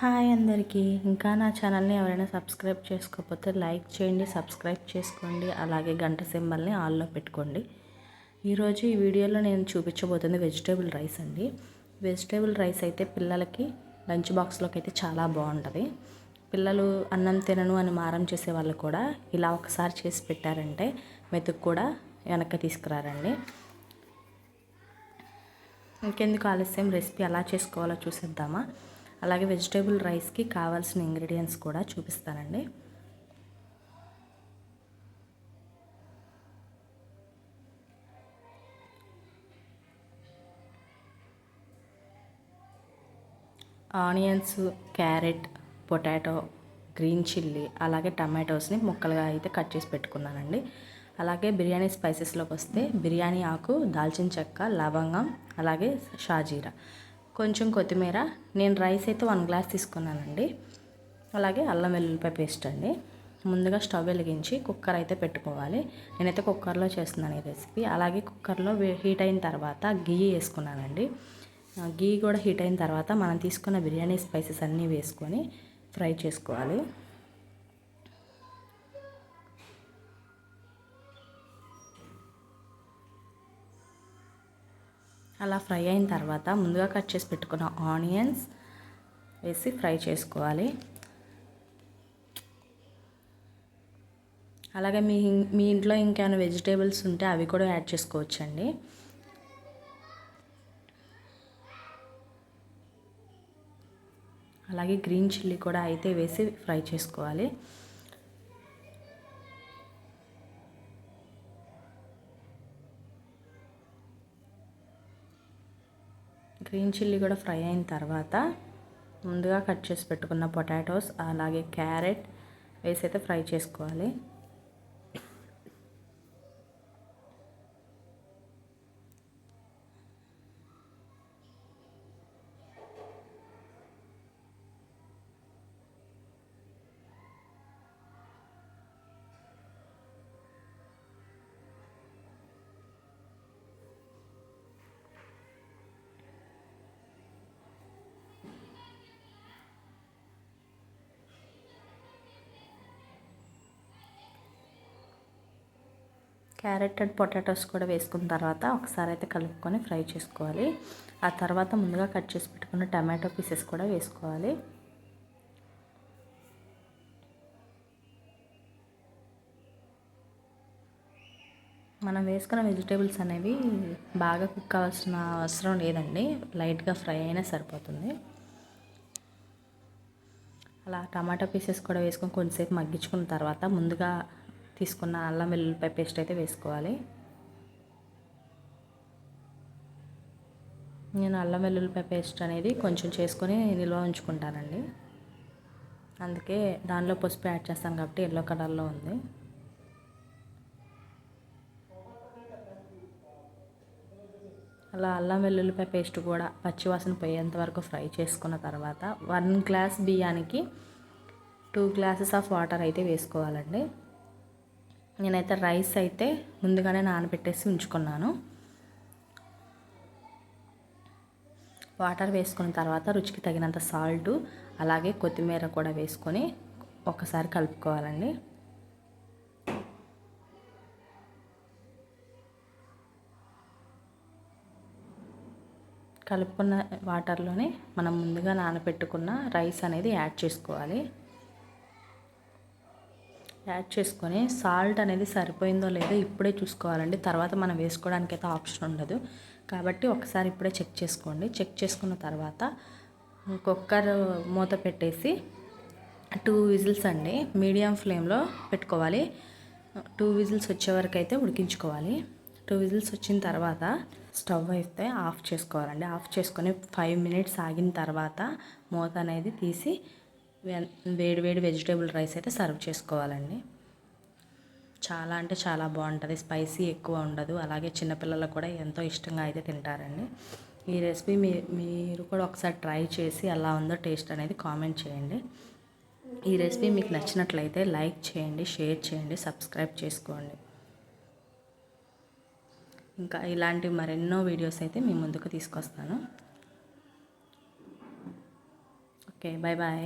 Hi అందరికీ. ఇంకా నా ఛానల్ని ఎవరైనా సబ్స్క్రైబ్ చేసుకోకపోతే లైక్ చేయండి, సబ్స్క్రైబ్ చేసుకోండి, అలాగే గంట సింబల్ని ఆల్లో పెట్టుకోండి. ఈరోజు ఈ వీడియోలో నేను చూపించబోతుంది వెజిటేబుల్ రైస్ అండి. వెజిటేబుల్ రైస్ అయితే పిల్లలకి లంచ్ బాక్స్లోకి అయితే చాలా బాగుంటుంది. పిల్లలు అన్నం తినను అని మారం చేసే వాళ్ళు కూడా ఇలా ఒకసారి చేసి పెట్టారంటే మెతుకు కూడా వెనక్కి తీసుకురారండి. ఇంకెందుకు ఆలస్యం, రెసిపీ ఎలా చేసుకోవాలో చూసేద్దామా. అలాగే వెజిటేబుల్ రైస్కి కావాల్సిన ఇంగ్రీడియంట్స్ కూడా చూపిస్తానండి. Onions, carrot, potato, green chilli, అలాగే టమాటోస్ని ముక్కలుగా అయితే కట్ చేసి పెట్టుకున్నానండి. అలాగే బిర్యానీ స్పైసెస్లోకి వస్తే బిర్యానీ ఆకు, దాల్చిన చెక్క, లవంగం, అలాగే షాజీరా, కొంచెం కొత్తిమీర. నేను రైస్ అయితే 1 గ్లాస్ తీసుకున్నానండి. అలాగే అల్లం వెల్లుల్లిపాయ పేస్ట్ అండి. ముందుగా స్టవ్ వెలిగించి కుక్కర్ అయితే పెట్టుకోవాలి. నేనైతే కుక్కర్లో చేస్తున్నాను ఈ రెసిపీ. అలాగే కుక్కర్లో హీట్ అయిన తర్వాత గీ వేసుకున్నానండి. గీ కూడా హీట్ అయిన తర్వాత మనం తీసుకున్న బిర్యానీ స్పైసెస్ అన్నీ వేసుకొని ఫ్రై చేసుకోవాలి. అలా ఫ్రై అయిన తర్వాత ముందుగా కట్ చేసి పెట్టుకున్న ఆనియన్స్ వేసి ఫ్రై చేసుకోవాలి. అలాగే మీ ఇంట్లో ఇంకేమైనా వెజిటేబుల్స్ ఉంటే అవి కూడా యాడ్ చేసుకోవచ్చండి. అలాగే గ్రీన్ చిల్లీ కూడా అయితే వేసి ఫ్రై చేసుకోవాలి. గ్రీన్ చిల్లీ కూడా ఫ్రై అయిన తర్వాత ముందుగా కట్ చేసి పెట్టుకున్న పొటాటోస్, అలాగే క్యారెట్ వేసి అయితే ఫ్రై చేసుకోవాలి. క్యారెట్ అండ్ పొటాటోస్ కూడా వేసుకున్న తర్వాత ఒకసారి అయితే కలుపుకొని ఫ్రై చేసుకోవాలి. ఆ తర్వాత ముందుగా కట్ చేసి పెట్టుకున్న టమాటో పీసెస్ కూడా వేసుకోవాలి. మనం వేసుకున్న వెజిటేబుల్స్ అనేవి బాగా కుక్ అవ్వాల్సిన అవసరం లేదండి, లైట్గా ఫ్రై అయినా సరిపోతుంది. అలా టమాటో పీసెస్ కూడా వేసుకొని కొంచెంసేపు మగ్గించుకున్న తర్వాత ముందుగా తీసుకున్న అల్లం వెల్లుల్లిపాయ పేస్ట్ అయితే వేసుకోవాలి. నేను అల్లం వెల్లుల్లిపాయ పేస్ట్ అనేది కొంచెం చేసుకొని నిల్వ ఉంచుకుంటానండి. అందుకే దానిలో పసుపు యాడ్ చేస్తాను కాబట్టి ఎల్లో కలర్లో ఉంది. అలా అల్లం వెల్లుల్లిపాయ పేస్ట్ కూడా పచ్చివాసన పోయేంత వరకు ఫ్రై చేసుకున్న తర్వాత 1 గ్లాస్ బియ్యానికి 2 గ్లాసెస్ ఆఫ్ వాటర్ అయితే వేసుకోవాలండి. నేనైతే రైస్ అయితే ముందుగానే నానబెట్టేసి ఉంచుకున్నాను. వాటర్ వేసుకున్న తర్వాత రుచికి తగినంత సాల్ట్, అలాగే కొత్తిమీర కూడా వేసుకొని ఒకసారి కలుపుకోవాలండి. కలుపుకున్న వాటర్లోనే మనం ముందుగా నానబెట్టుకున్న రైస్ అనేది యాడ్ చేసుకోవాలి. యాడ్ చేసుకొని సాల్ట్ అనేది సరిపోయిందో లేదో ఇప్పుడే చూసుకోవాలండి. తర్వాత మనం వేసుకోవడానికి అయితే ఆప్షన్ ఉండదు కాబట్టి ఒకసారి ఇప్పుడే చెక్ చేసుకోండి. చెక్ చేసుకున్న తర్వాత కుక్కర్ మూత పెట్టేసి 2 విజిల్స్ అండి మీడియం ఫ్లేమ్లో పెట్టుకోవాలి. 2 విజిల్స్ వచ్చే వరకు అయితే ఉడికించుకోవాలి. 2 విజిల్స్ వచ్చిన తర్వాత స్టవ్ అయితే ఆఫ్ చేసుకోవాలండి. ఆఫ్ చేసుకొని 5 మినిట్స్ ఆగిన తర్వాత మూత అనేది తీసి వేడి వెజిటేబుల్ రైస్ అయితే సర్వ్ చేసుకోవాలండి. చాలా అంటే చాలా బాగుంటుంది. స్పైసీ ఎక్కువ ఉండదు, అలాగే చిన్నపిల్లలకు కూడా ఎంతో ఇష్టంగా అయితే తింటారండి. ఈ రెసిపీ మీరు కూడా ఒకసారి ట్రై చేసి ఎలా ఉందో టేస్ట్ అనేది కామెంట్ చేయండి. ఈ రెసిపీ మీకు నచ్చినట్లయితే లైక్ చేయండి, షేర్ చేయండి, సబ్స్క్రైబ్ చేసుకోండి. ఇంకా ఇలాంటి మరెన్నో వీడియోస్ అయితే మీ ముందుకు తీసుకొస్తాను. Okay, bye bye.